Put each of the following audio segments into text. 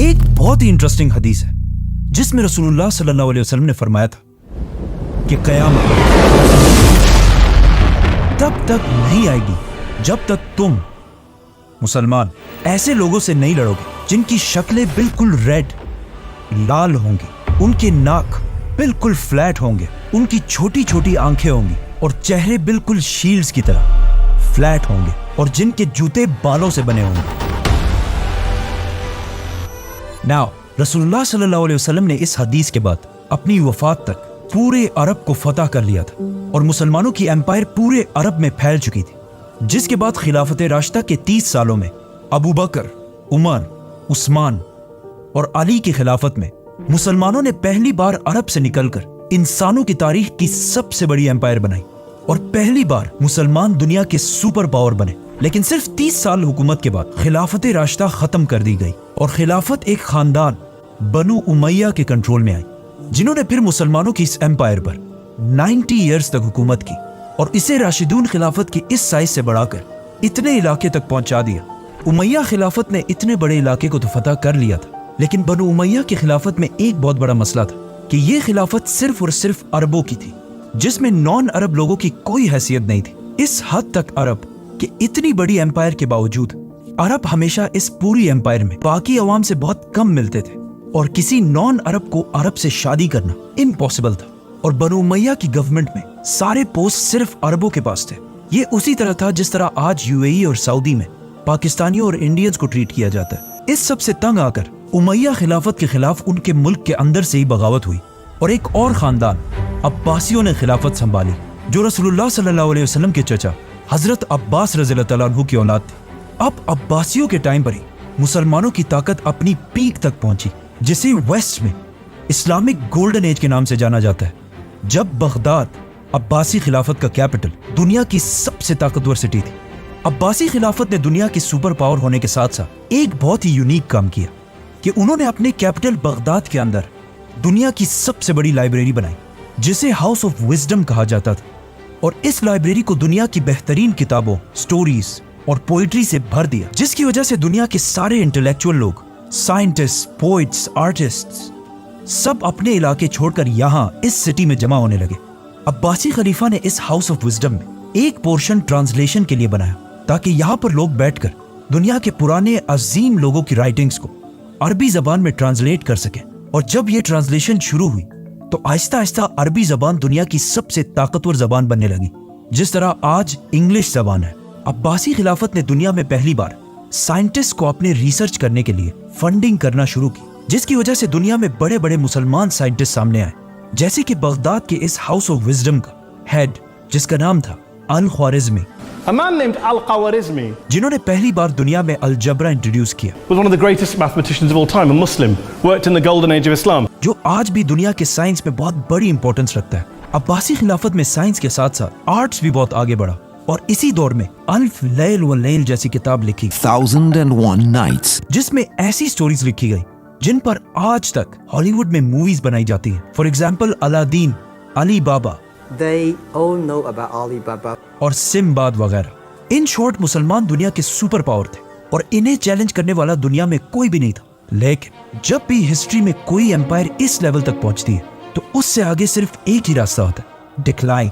एक बहुत ही इंटरेस्टिंग हदीस है जिसमें रसूलुल्लाह सल्लल्लाहु अलैहि वसल्लम ने फरमाया था कि क़यामत तब तक नहीं आएगी जब तक तुम मुसलमान ऐसे लोगों से नहीं लड़ोगे जिनकी शक्लें बिल्कुल रेड लाल होंगी, उनके नाक बिल्कुल फ्लैट होंगे, उनकी छोटी छोटी आंखें होंगी और चेहरे बिल्कुल शील्ड्स की तरह फ्लैट होंगे और जिनके जूते बालों से बने होंगे। नाउ रसूलुल्लाह सल्लल्लाहु अलैहि वसल्लम ने इस हदीस के बाद अपनी वफात तक पूरे अरब को फतह कर लिया था और मुसलमानों की एम्पायर पूरे अरब में फैल चुकी थी, जिसके बाद खिलाफत राशिदा के 30 सालों में अबू बकर, उमर, उस्मान और अली की खिलाफत में मुसलमानों ने पहली बार अरब से निकलकर इंसानों की तारीख की सबसे बड़ी एम्पायर बनाई और पहली बार मुसलमान दुनिया के सुपर पावर बने। लेकिन सिर्फ 30 साल हुकूमत के बाद खिलाफत राशिदा खत्म कर दी गई और खिलाफत एक खानदान बनु उमैया के कंट्रोल में आई, जिन्होंने फिर मुसलमानों की इस एम्पायर पर 90 ईयर्स तक हुकूमत की और इसे राशिदून खिलाफत की इस साइज से बढ़ाकर इतने इलाके तक पहुंचा दिया। उमैया खिलाफत ने इतने बड़े इलाके को तो फतह कर लिया था, लेकिन बनु उमैया की खिलाफत में एक बहुत बड़ा मसला था कि ये खिलाफत सिर्फ और सिर्फ अरबों की थी, जिसमें नॉन अरब लोगों की कोई हैसियत नहीं थी। इस हद तक अरब कि इतनी बड़ी एम्पायर के बावजूद अरब हमेशा इस पूरी एम्पायर में बाकी अवाम से बहुत कम मिलते थे और किसी नॉन अरब को अरब से शादी करना इम्पॉसिबल था और बनु उमैया की गवर्नमेंट में सारे पोस्ट सिर्फ अरबों के पास थे। ये उसी तरह था जिस तरह आज यूएई और सऊदी में पाकिस्तानियों और इंडियंस को ट्रीट किया जाता है। इस सब से तंग आकर उमैया खिलाफत के खिलाफ उनके मुल्क के अंदर से ही बगावत हुई और एक और खानदान अब्बासियों ने खिलाफत संभाली, जो रसूलुल्लाह सल्लल्लाहु अलैहि वसल्लम के चचा हजरत अब्बास रज़ियल्लाहु तआला अन्हु की औलाद थी। अब अब्बासियों के टाइम पर ही मुसलमानों की ताकत अपनी पीक तक पहुंची, जिसे वेस्ट में इस्लामिक गोल्डन एज के नाम से जाना जाता है, जब बगदाद अब्बासी खिलाफत का कैपिटल दुनिया की सबसे ताकतवर सिटी थी। अब्बासी खिलाफत ने दुनिया की सुपर पावर होने के साथ साथ एक बहुत ही यूनिक काम किया कि उन्होंने अपने कैपिटल बगदाद के अंदर दुनिया की सबसे बड़ी लाइब्रेरी बनाई, जिसे हाउस ऑफ विजडम कहा जाता था, और इस लाइब्रेरी को दुनिया की बेहतरीन किताबों, स्टोरीज और पोइट्री से भर दिया, जिसकी वजह से दुनिया के सारे इंटेलेक्चुअल लोग, साइंटिस्ट, पोइट्स, आर्टिस्ट्स सब अपने इलाके छोड़कर यहाँ इस सिटी में जमा होने लगे। अब्बासी खलीफा ने इस हाउस ऑफ विजडम में एक पोर्शन ट्रांसलेशन के लिए बनाया ताकि यहाँ पर लोग बैठकर दुनिया के पुराने अजीम लोगों की राइटिंग्स को अरबी जबान में ट्रांसलेट कर सके। और जब ये ट्रांसलेशन शुरू हुई तो आहिस्ता आहिस्ता अरबी जबान दुनिया की सबसे ताकतवर जबान बनने लगी, जिस तरह आज इंग्लिश जबान है। अब्बासी खिलाफत ने दुनिया में पहली बार साइंटिस्ट को अपने रिसर्च करने के लिए फंडिंग करना शुरू की, जिसकी वजह से दुनिया में बड़े बड़े मुसलमान साइंटिस्ट सामने आए, जैसे कि बगदाद के इस हाउस ऑफ विजडम का हेड जिसका नाम था अल-ख्वारिज़मी, A man named Al-Khwarizmi जिन्होंने पहली बार दुनिया में अलजबरा इंट्रोड्यूस किया, was one of the greatest mathematicians of all time, a Muslim, worked in the golden age of Islam. जो आज भी दुनिया के साइंस में बहुत बड़ी इंपॉर्टेंस रखता है। अब्बासी खिलाफत में साइंस के साथ साथ आर्ट्स भी बहुत आगे बढ़ा और इसी दौर में अल्फ लैल व लैल जैसी किताब लिखी, 1001 Nights, जिसमें ऐसी स्टोरीज लिखी गई जिन पर आज तक हॉलीवुड में मूवीज बनाई जाती हैं। For example Aladdin, Ali Baba, They all know about Alibaba. और सिम्बाद वगैरह। इन शॉर्ट मुसलमान दुनिया के सुपर पावर थे और इन्हें चैलेंज करने वाला दुनिया में कोई भी नहीं था। लेकिन जब भी हिस्ट्री में कोई एम्पायर इस लेवल तक पहुंचती है तो उससे आगे सिर्फ एक ही रास्ता होता है, डिक्लाइन।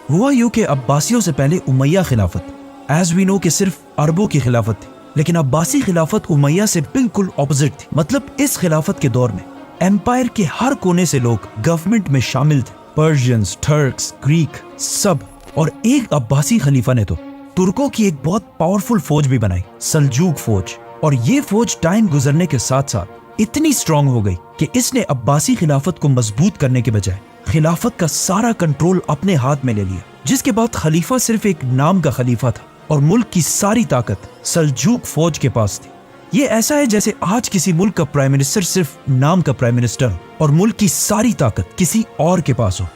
हुआ यूं कि अब्बासियों से पहले उमैया खिलाफत एज वी नो कि सिर्फ अरबों की खिलाफत थी, लेकिन अब्बासी खिलाफत उमैया से बिल्कुल ऑपोजिट थी। मतलब इस खिलाफत के दौर में एम्पायर के हर कोने से लोग गवर्नमेंट में शामिल थे, पर्शियंस, टर्क्स, ग्रीक सब। और एक अब्बासी खलीफा ने तो तुर्कों की एक बहुत पावरफुल फौज भी बनाई, सल्जूक फौज। और ये फौज टाइम गुजरने के साथ साथ इतनी स्ट्रांग हो गई कि इसने अब्बासी खिलाफत को मजबूत करने के बजाय खिलाफत का सारा कंट्रोल अपने हाथ में ले लिया, जिसके बाद खलीफा सिर्फ एक नाम का खलीफा था और मुल्क की सारी ताकत सल्जूक फौज के पास थी। ये ऐसा है जैसे आज किसी मुल्क का प्राइम मिनिस्टर सिर्फ नाम का प्राइम मिनिस्टर हो और मुल्क की सारी ताकत किसी और के पास हो।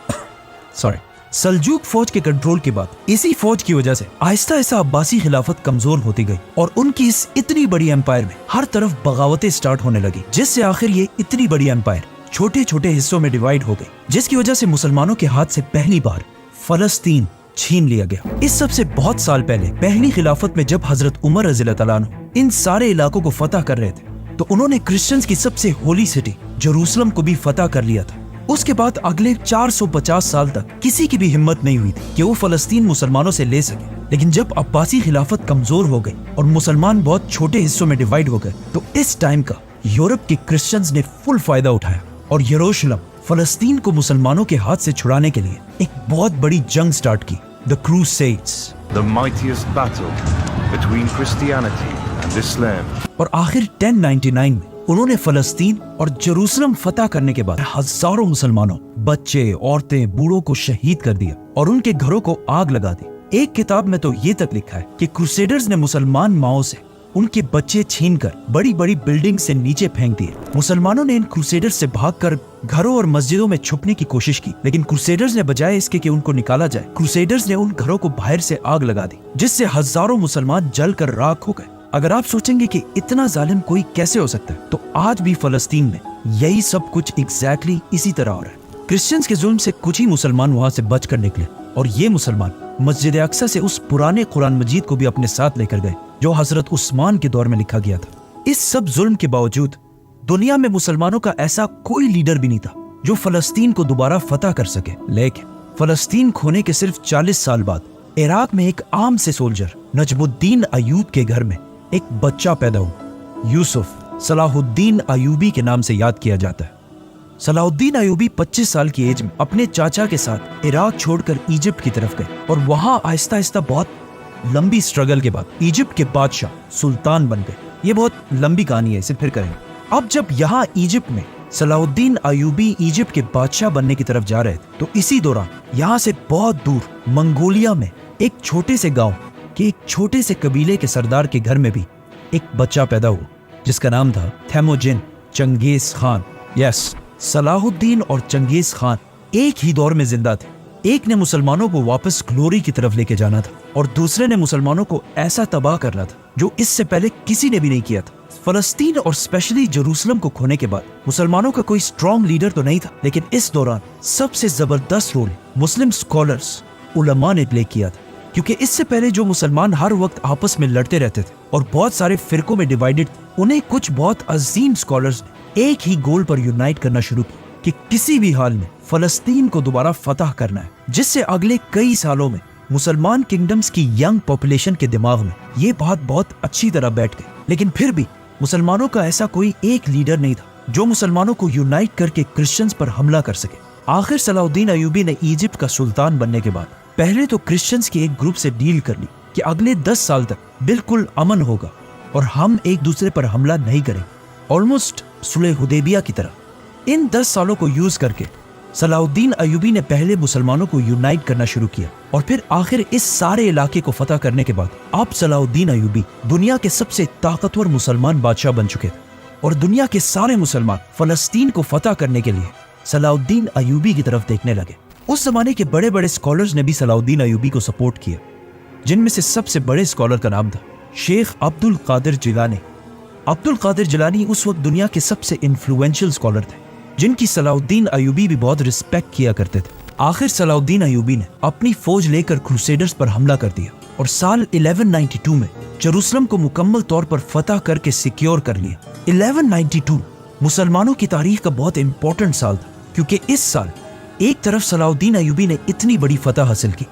सॉरी। सल्जूक फौज के कंट्रोल के बाद इसी फौज की वजह से आहिस्ता आहिस्ता अब्बासी खिलाफत कमजोर होती गई और उनकी इस इतनी बड़ी एम्पायर में हर तरफ बगावतें स्टार्ट होने लगी, जिससे आखिर ये इतनी बड़ी एम्पायर छोटे छोटे हिस्सों में डिवाइड हो गई, जिसकी वजह से मुसलमानों के हाथ से पहली बार फलस्तीन छीन लिया गया। इस सब से बहुत साल पहले पहली खिलाफत में जब हजरत उमर रज़ियल्लाहु तआला अन्हु इन सारे इलाकों को फतह कर रहे थे तो उन्होंने क्रिश्चियंस की सबसे होली सिटी जेरूसलम को भी फतह कर लिया था। उसके बाद अगले 450 साल तक किसी की भी हिम्मत नहीं हुई थी कि वो फलस्तीन मुसलमानों से ले सके। लेकिन जब अब्बासी खिलाफत कमजोर हो गई और मुसलमान बहुत छोटे हिस्सों में डिवाइड हो गए, तो इस टाइम का यूरोप के क्रिश्चियंस ने फुल फायदा उठाया और यरूशलेम फलस्तीन को मुसलमानों के हाथ से छुड़ाने के लिए एक बहुत बड़ी जंग स्टार्ट की, the crusades. The mightiest battle between Christianity and Islam. और आखिर 1099 में उन्होंने फलस्तीन और जेरूसलम फतह करने के बाद हजारों मुसलमानों, बच्चे, औरतें, बूढ़ों को शहीद कर दिया और उनके घरों को आग लगा दी। एक किताब में तो ये तक लिखा है कि क्रूसेडर्स ने मुसलमान माओ से उनके बच्चे छीनकर बड़ी बड़ी बिल्डिंग से नीचे फेंक दिए। मुसलमानों ने इन क्रूसेडर्स से भागकर घरों और मस्जिदों में छुपने की कोशिश की, लेकिन क्रूसेडर्स ने बजाय इसके कि उनको निकाला जाए, क्रूसेडर्स ने उन घरों को बाहर से आग लगा दी, जिससे हजारों मुसलमान जलकर राख हो गए। अगर आप सोचेंगे कि इतना जालिम कोई कैसे हो सकता है, तो आज भी फलस्तीन में यही सब कुछ एग्जैक्टली इसी तरह हो रहा है। क्रिश्चियंस के जुल्म से कुछ ही मुसलमान वहां से बच कर निकले और ये मुसलमान मस्जिद अक्सा से उस पुराने कुरान मजीद को भी अपने साथ लेकर गए जो हजरत उस्मान के दौर में लिखा गया था। इस सब जुल्म के बावजूद दुनिया में मुसलमानों का ऐसा कोई लीडर भी नहीं था जो फलस्तीन को दोबारा फतह कर सके। लेकिन फलस्तीन खोने के सिर्फ 40 साल बाद इराक में एक आम से सोल्जर नजमुद्दीन अयूब के घर में एक बच्चा पैदा हुआ। यूसुफ सलाहुद्दीन अयूबी के नाम से याद किया जाता है। सलाहुद्दीन अयूबी 25 साल की एज में अपने चाचा के साथ इराक छोड़कर इजिप्ट की तरफ गए और वहां आहिस्ता आहिस्ता बहुत लंबी स्ट्रगल के बाद इजिप्ट के बादशाह सुल्तान बन गए। ये बहुत लंबी कहानी है, इसे फिर करेंगे। अब जब यहाँ इजिप्ट में सलाहुद्दीन अयूबी इजिप्ट के बादशाह बनने की तरफ जा रहे थे, तो इसी दौरान यहाँ से बहुत दूर मंगोलिया में एक छोटे से गांव के एक छोटे से कबीले के सरदार के घर में भी एक बच्चा पैदा हुआ जिसका नाम था थेमोजिन चंगेज खान। यस, सलाहुद्दीन और चंगेज खान एक ही दौर में जिंदा थे। एक ने मुसलमानों को वापस ग्लोरी की तरफ लेके जाना था और दूसरे ने मुसलमानों को ऐसा तबाह करना था जो इससे पहले किसी ने भी नहीं किया था। फलस्तीन और स्पेशली जेरूसलम को खोने के बाद मुसलमानों का कोई स्ट्रॉन्ग लीडर तो नहीं था, लेकिन इस दौरान सबसे जबरदस्त रोल मुस्लिम स्कॉलर्स उलमा ने प्ले किया था, क्योंकि इससे पहले जो मुसलमान हर वक्त आपस में लड़ते रहते थे और बहुत सारे फिरकों में डिवाइडेड, उन्हें कुछ बहुत अजीम स्कॉलर्स ने एक ही गोल पर यूनाइट करना शुरू किया कि किसी भी हाल में फलस्तीन को दोबारा फतह करना है, जिससे अगले कई सालों में मुसलमान किंगडम्स की यंग पॉपुलेशन के दिमाग में ये बात बहुत अच्छी तरह बैठ गई। लेकिन फिर भी मुसलमानों का ऐसा कोई एक लीडर नहीं था जो मुसलमानों को यूनाइट करके क्रिश्चियंस पर हमला कर सके। आखिर सलाहुद्दीन अयूबी ने इजिप्ट का सुल्तान बनने के बाद पहले तो क्रिश्चियंस के एक ग्रुप से डील कर ली कि अगले 10 साल तक बिल्कुल अमन होगा और हम एक दूसरे पर हमला नहीं करेंगे, ऑलमोस्ट सुलह हुदैबिया की तरह। इन 10 सालों को यूज करके सलाहुद्दीन अयूबी ने पहले मुसलमानों को यूनाइट करना शुरू किया और फिर आखिर इस सारे इलाके को फतह करने के बाद अब सलाहुद्दीन अयूबी दुनिया के सबसे ताकतवर मुसलमान बादशाह बन चुके थे और दुनिया के सारे मुसलमान फलस्तीन को फतह करने के लिए सलाहुद्दीन अयूबी की तरफ देखने लगे। उस जमाने के बड़े बड़े स्कॉलर्स ने भी सलाहुद्दीन अयूबी को सपोर्ट किया, जिनमें से सबसे बड़े स्कॉलर का नाम था शेख अब्दुल कादिर जिलानी। अब्दुल कादिर जिलानी उस वक्त दुनिया के सबसे इन्फ्लुएंशियल स्कॉलर थे, जिनकी सलाहुद्दीन अयूबी भी बहुत रिस्पेक्ट किया करते थे। आखिर सलाहुद्दीन अयूबी ने अपनी फौज लेकर क्रूसेडर्स पर हमला कर दिया और साल 1192 में जेरूसलम को मुकम्मल तौर पर फतह करके सिक्योर कर लिया। 1192 मुसलमानों की तारीख का बहुत इंपॉर्टेंट साल था, क्योंकि इस साल एक तरफ सलाहुद्दीन अयूबी ने इतनी बड़ी फतह हासिल की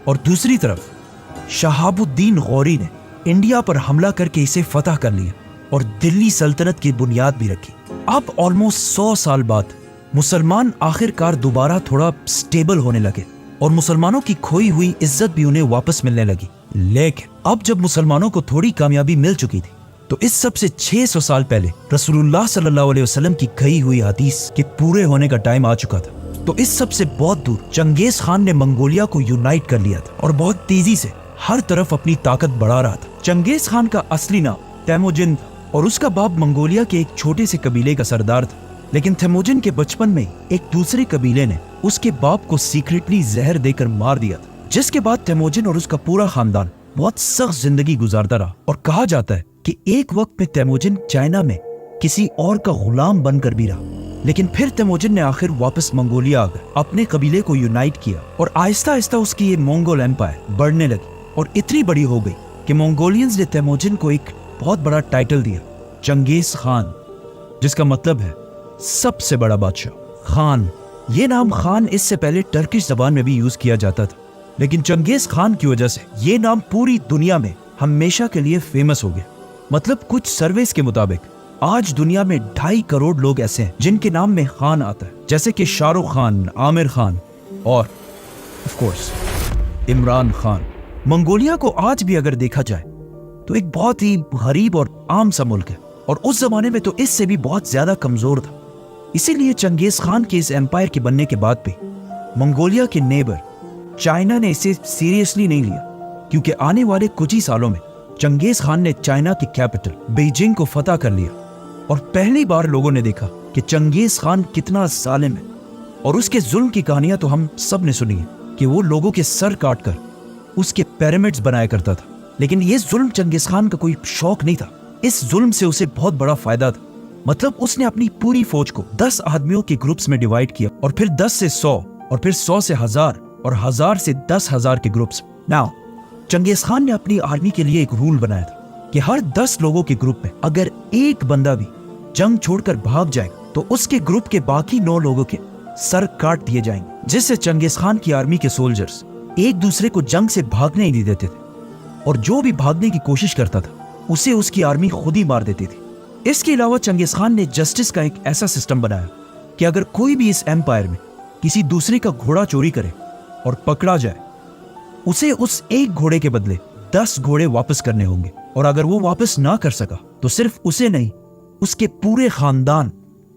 और दूसरी तरफ शहाबुद्दीन गौरी ने इंडिया पर हमला करके इसे फतह कर लिया और दिल्ली सल्तनत की बुनियाद भी रखी। अब ऑलमोस्ट 100 साल बाद मुसलमान आखिरकार दोबारा थोड़ा स्टेबल होने लगे और मुसलमानों की खोई हुई इज्जत भी उन्हें वापस मिलने लगी। लेकिन अब जब मुसलमानों को थोड़ी कामयाबी मिल चुकी थी, तो इस सब से 600 साल पहले रसूलुल्लाह सल्लल्लाहु अलैहि वसल्लम की कही हुई हदीस के पूरे होने का टाइम आ चुका था। तो इस सब से बहुत दूर चंगेज खान ने मंगोलिया को यूनाइट कर लिया था और बहुत तेजी से हर तरफ अपनी ताकत बढ़ा रहा था। चंगेज खान का असली नाम तैमोजिन था और उसका बाप मंगोलिया के एक छोटे से कबीले का सरदार था। लेकिन तैमोजिन के बचपन में एक दूसरे कबीले ने उसके बाप को सीक्रेटली जहर देकर मार दिया था, जिसके बाद तैमोजिन और उसका पूरा खानदान बहुत सख्त जिंदगी गुजारता रहा। और कहा जाता है कि एक वक्त में तैमोजिन चाइना में किसी और का गुलाम बनकर भी रहा, लेकिन फिर तैमोजिन ने आखिर वापस मंगोलिया आकर अपने कबीले को यूनाइट किया और आहिस्ता आहिस्ता उसकी ये मंगोल एम्पायर बढ़ने लगी और इतनी बड़ी हो गई कि मंगोलियंस ने तैमोजिन को एक बहुत बड़ा टाइटल दिया चंगेज खान, जिसका मतलब है सबसे बड़ा बादशाह। खान, ये नाम खान इससे पहले टर्किश जबान में भी यूज किया जाता था, लेकिन चंगेज खान की वजह से ये नाम पूरी दुनिया में हमेशा के लिए फेमस हो गया। मतलब कुछ सर्वेस के मुताबिक आज दुनिया में 2.5 करोड़ लोग ऐसे हैं जिनके नाम में खान आता है, जैसे कि शाहरुख खान, आमिर खान और of course Imran Khan. Mongolia को आज भी अगर देखा जाए तो एक बहुत ही गरीब और आम सा मुल्क है, और उस जमाने में तो इससे भी बहुत ज्यादा कमजोर था। इसीलिए चंगेज खान के इस एम्पायर के बनने के बाद भी मंगोलिया के नेबर चाइना ने इसे सीरियसली नहीं लिया, क्योंकि आने वाले कुछ ही सालों में चंगेज खान ने चाइना की कैपिटल बीजिंग को फतह कर लिया, और पहली बार लोगों ने देखा कि चंगेज खान कितना जालिम है। और उसके जुल्म की कहानियां तो हम सब ने सुनी है कि वो लोगों के सर काट कर उसके पिरामिड्स बनाया करता था। लेकिन ये जुल्म चंगेज खान का कोई शौक नहीं था, इस जुल्म से उसे बहुत बड़ा फायदा था। मतलब उसने अपनी पूरी फौज को 10 आदमियों के ग्रुप्स में डिवाइड किया, और फिर 10 से 100, और फिर 100 से 1000, और 1000 से 10,000 के ग्रुप्स। नाउ चंगेज खान ने अपनी आर्मी के लिए एक रूल बनाया था कि हर 10 लोगों के ग्रुप में अगर एक बंदा भी जंग छोड़कर भाग जाएगा तो उसके ग्रुप के बाकी 9 लोगों के सर काट दिए जाएंगे, जिससे चंगेज खान की आर्मी के सोल्जर्स एक दूसरे को जंग से भागने ही नहीं देते थे, और जो भी भागने की कोशिश करता था उसे उसकी आर्मी खुद ही मार देती थी। इसके अलावा चंगेज खान ने जस्टिस का एक ऐसा सिस्टम बनाया कि अगर कोई भी इस एम्पायर में किसी दूसरे का घोड़ा चोरी करे और पकड़ा जाए, उसे उस एक घोड़े के बदले 10 घोड़े वापस करने होंगे, और अगर वो वापस ना कर सका तो सिर्फ उसे नहीं, उसके पूरे खानदान,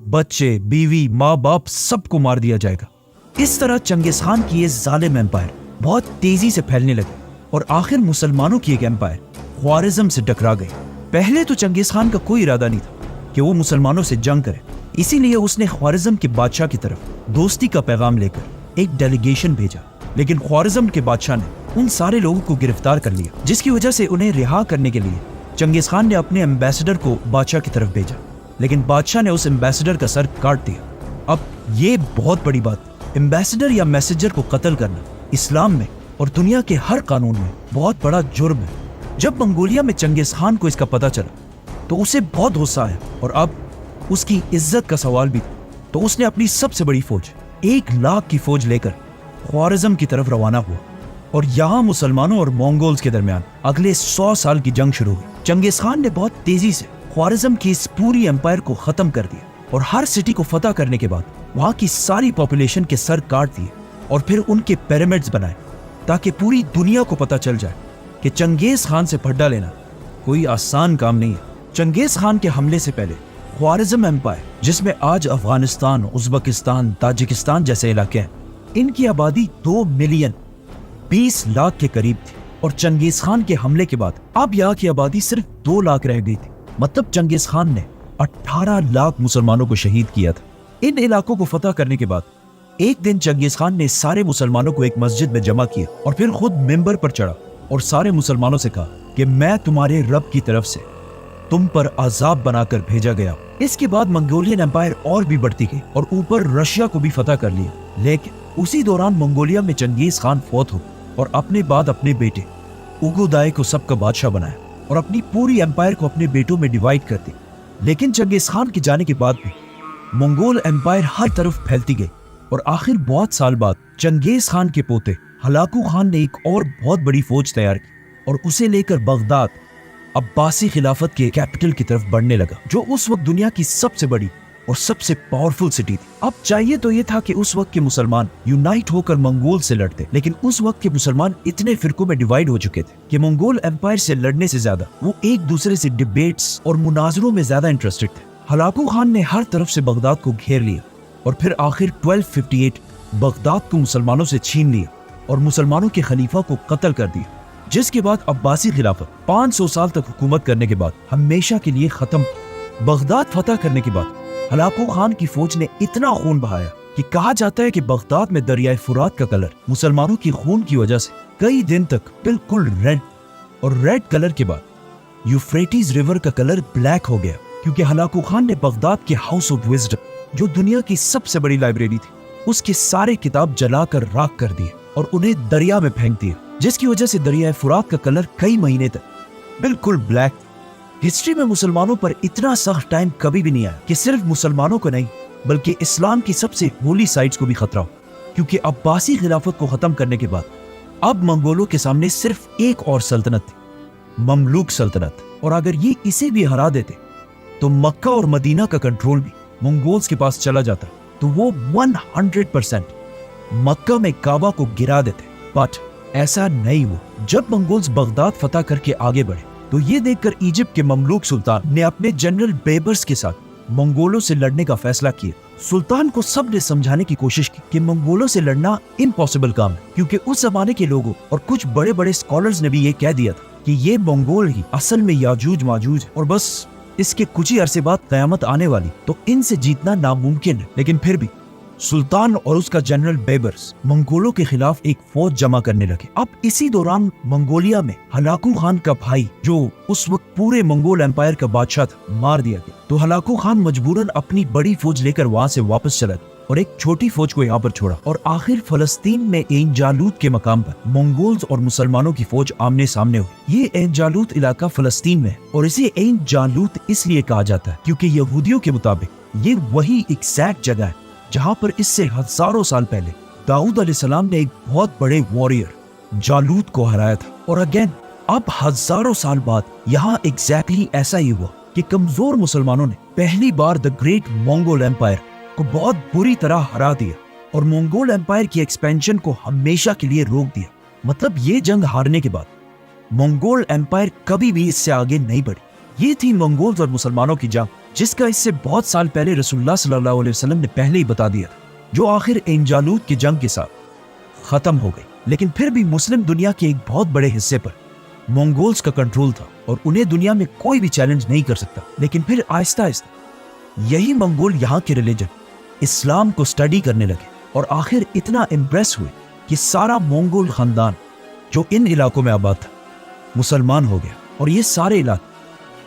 बच्चे, बीवी, माँ बाप सबको मार दिया जाएगा। इस तरह चंगेज खान की ये जालिम एम्पायर बहुत तेजी से फैलने लगे, और आखिर मुसलमानों की एक एम्पायर ख्वारिज़म से टकरा गई। पहले तो चंगेज खान का कोई इरादा नहीं था कि वो मुसलमानों से जंग करे, इसीलिए उसने ख्वारिज़म के बादशाह की तरफ दोस्ती का पैगाम लेकर एक डेलीगेशन भेजा। लेकिन ख्वारिज़म के बादशाह ने उन सारे लोगों को गिरफ्तार कर लिया, जिसकी वजह से उन्हें रिहा करने के लिए चंगेज खान ने अपने एम्बेसडर को बादशाह की तरफ भेजा, लेकिन बादशाह ने उस एम्बेसडर का सर काट दिया। अब ये बहुत बड़ी बात, एम्बेसडर या मैसेंजर को कत्ल करना इस्लाम में और दुनिया के हर कानून में बहुत बड़ा जुर्म है। जब मंगोलिया में चंगेज खान को इसका पता चला तो उसे बहुत गुस्सा आया, और अब उसकी इज्जत का सवाल भी था, तो उसने अपनी सबसे बड़ी फौज 1 लाख की फौज लेकर ख्वारिज़म की तरफ रवाना हुआ, और यहाँ मुसलमानों और मंगोल्स के दरमियान अगले 100 साल की जंग शुरू हुई। चंगेज खान ने बहुत तेजी से ख्वारिज़म की इस पूरी एम्पायर को खत्म कर दिया, और हर सिटी को फतह करने के बाद वहाँ की सारी पॉपुलेशन के सर काट दिए, और फिर उनके पिरामिड्स बनाए, ताकि पूरी दुनिया को पता चल जाए कि चंगेज खान से फड्डा लेना कोई आसान काम नहीं है। चंगेज खान के हमले से पहले ख्वारिज़म एम्पायर, जिसमें आज अफगानिस्तान, उज़्बेकिस्तान, ताजिकिस्तान जैसे इलाके हैं, इनकी आबादी 2 मिलियन 20 लाख के करीब थी, और चंगेज खान के हमले के बाद अब यहाँ की आबादी सिर्फ 2 लाख रह गई थी। मतलब चंगेज खान ने 18 लाख मुसलमानों को शहीद किया था। इन इलाकों को फतह करने के बाद एक दिन चंगेज खान ने सारे मुसलमानों को एक मस्जिद में जमा किया, और फिर खुद मिंबर पर चढ़ा और सारे मुसलमानों से कहा कि मैं तुम्हारे रब की तरफ से तुम पर अजाब बनाकर भेजा गया। इसके बाद मंगोलियन एम्पायर और भी बढ़ती गई, और ऊपर रशिया को भी फतह कर लिया। लेकिन उसी दौरान मंगोलिया में चंगेज खान फौत हो, और अपने बाद अपने बेटे उगुदाई को सबका बादशाह बनाया, और अपनी पूरी एम्पायर को अपने बेटों में डिवाइड कर दी। लेकिन चंगेज खान के जाने के बाद भी मंगोल एम्पायर हर तरफ फैलती गई, और आखिर बहुत साल बाद चंगेज खान के पोते हलाकू खान ने एक और बहुत बड़ी फौज तैयार की, और उसे लेकर बगदाद अब्बासी खिलाफत के कैपिटल की तरफ बढ़ने लगा, जो उस वक्त दुनिया की सबसे बड़ी और सबसे पावरफुल सिटी थी। अब चाहिए तो ये था कि उस वक्त के मुसलमान यूनाइट होकर मंगोल से लड़ते, लेकिन उस वक्त के मुसलमान इतने फिरकों में डिवाइड हो चुके थे कि मंगोल एम्पायर से लड़ने से ज्यादा वो एक दूसरे से डिबेट्स और मुनाजरों में ज्यादा इंटरेस्टेड थे। हलाकू खान ने हर तरफ से बगदाद को घेर लिया, और फिर आखिर 1258 बगदाद को मुसलमानों से छीन लिया और मुसलमानों के खलीफा को कत्ल कर दिया, जिसके बाद अब्बासी खिलाफत 500 साल तक हुकूमत करने के बाद हमेशा के लिए खत्म। बगदाद फतह करने के बाद हलाकू खान की फौज ने इतना खून बहाया कि कहा जाता है कि बगदाद में दरियाए फुरात का कलर मुसलमानों की खून की वजह से कई दिन तक बिल्कुल रेड, और रेड कलर के बाद यूफ्रेटिस रिवर का कलर ब्लैक हो गया, क्योंकि हलाकू खान ने बगदाद के हाउस ऑफ विजडम, जो दुनिया की सबसे बड़ी लाइब्रेरी थी, उसके सारे किताब जलाकर राख कर दिए और उन्हें दरिया में फेंक दिया, जिसकी वजह से दरियाए फुरात का कलर कई महीने तक बिल्कुल ब्लैक। हिस्ट्री में मुसलमानों पर इतना सख्त टाइम कभी भी नहीं आया कि सिर्फ मुसलमानों को नहीं बल्कि इस्लाम की सबसे होली साइट्स को भी खतरा हो, क्योंकि अब्बासी खिलाफत को खत्म करने के बाद अब मंगोलों के सामने सिर्फ एक और सल्तनत थी, ममलूक सल्तनत। और अगर ये इसे भी हरा देते तो मक्का और मदीना का कंट्रोल भी मंगोल्स के पास चला जाता, तो वो 100% मक्का में काबा को गिरा देते। बट ऐसा नहीं हुआ। जब मंगोल्स बगदाद फतह करके आगे बढ़े तो ये देखकर इजिप्ट के ममलूक सुल्तान ने अपने जनरल बेबर्स के साथ मंगोलों से लड़ने का फैसला किया। सुल्तान को सबने समझाने की कोशिश की कि मंगोलों से लड़ना इम्पॉसिबल काम है, क्योंकि उस जमाने के लोगों और कुछ बड़े बड़े स्कॉलर्स ने भी ये कह दिया था कि ये मंगोल ही असल में याजूज माजूज है और बस इसके कुछ ही अरसे बाद कयामत आने वाली, तो इनसे जीतना नामुमकिन है। लेकिन फिर भी सुल्तान और उसका जनरल बेबर्स मंगोलों के खिलाफ एक फौज जमा करने लगे। अब इसी दौरान मंगोलिया में हलाकू खान का भाई, जो उस वक्त पूरे मंगोल एम्पायर का बादशाह था, मार दिया गया। तो हलाकू खान मजबूरन अपनी बड़ी फौज लेकर वहां से वापस चला गया और एक छोटी फौज को यहाँ पर छोड़ा। और आखिर फलस्तीन में ऐन जालूत के मकाम पर मंगोल्स और मुसलमानों की फौज आमने सामने हुई। ये ऐन जालूत इलाका फलस्तीन में है और इसे ऐन जालूत इसलिए कहा जाता है क्योंकि यहूदियों के मुताबिक ये वही एग्जैक्ट जगह है जहाँ पर इससे हजारों साल पहले दाऊद अलैहिस्सलाम ने एक बहुत बड़े वॉरियर जालूत को हराया था। और अगेन अब हजारों साल बाद यहाँ एग्जैक्टली ऐसा ही हुआ कि कमजोर मुसलमानों ने पहली बार द ग्रेट मंगोल एम्पायर को बहुत बुरी तरह हरा दिया और मंगोल एम्पायर की एक्सपेंशन को हमेशा के लिए रोक दिया। मतलब ये जंग हारने के बाद मंगोल एम्पायर कभी भी इससे आगे नहीं बढ़ी। ये थी मंगोल्स और मुसलमानों की जंग, जिसका इससे बहुत साल पहले रसूलुल्लाह सल्लल्लाहु अलैहि वसल्लम ने पहले ही बता दिया था, जो आखिर ऐन जालूत की जंग के साथ खत्म हो गई। लेकिन फिर भी मुस्लिम दुनिया के एक बहुत बड़े हिस्से पर मंगोल्स का कंट्रोल था और उन्हें दुनिया में कोई भी चैलेंज नहीं कर सकता। लेकिन फिर आहिस्ता आहिस्ता यही मंगोल यहाँ के रिलीजन इस्लाम को स्टडी करने लगे और आखिर इतना इम्प्रेस हुए कि सारा मंगोल खानदान जो इन इलाकों में आबाद था मुसलमान हो गया और ये सारे इलाके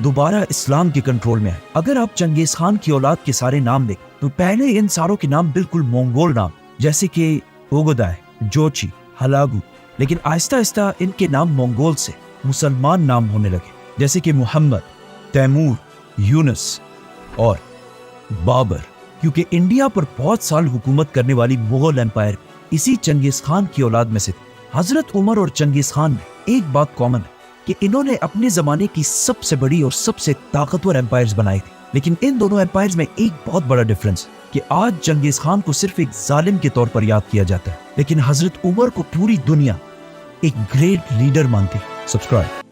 दोबारा इस्लाम के कंट्रोल में आए। अगर आप चंगेज खान की औलाद के सारे नाम देखें तो पहले इन सारों के नाम बिल्कुल मंगोल नाम, जैसे कि ओगोदाय, जोची, हलागू। लेकिन आहिस्ता आहिस्ता इनके नाम मंगोल से मुसलमान नाम होने लगे, जैसे कि मोहम्मद, तैमूर, यूनुस और बाबर। क्योंकि इंडिया पर बहुत साल हुकूमत करने वाली मुगल एम्पायर इसी चंगेज खान की औलाद में से थे। हजरत उमर और चंगेज खान में एक बात कॉमन है कि इन्होंने अपने जमाने की सबसे बड़ी और सबसे ताकतवर एम्पायर्स बनाई थी। लेकिन इन दोनों एम्पायर्स में एक बहुत बड़ा डिफरेंस कि आज चंगेज खान को सिर्फ एक जालिम के तौर पर याद किया जाता है, लेकिन हजरत उमर को पूरी दुनिया एक ग्रेट लीडर मानती है। सब्सक्राइब।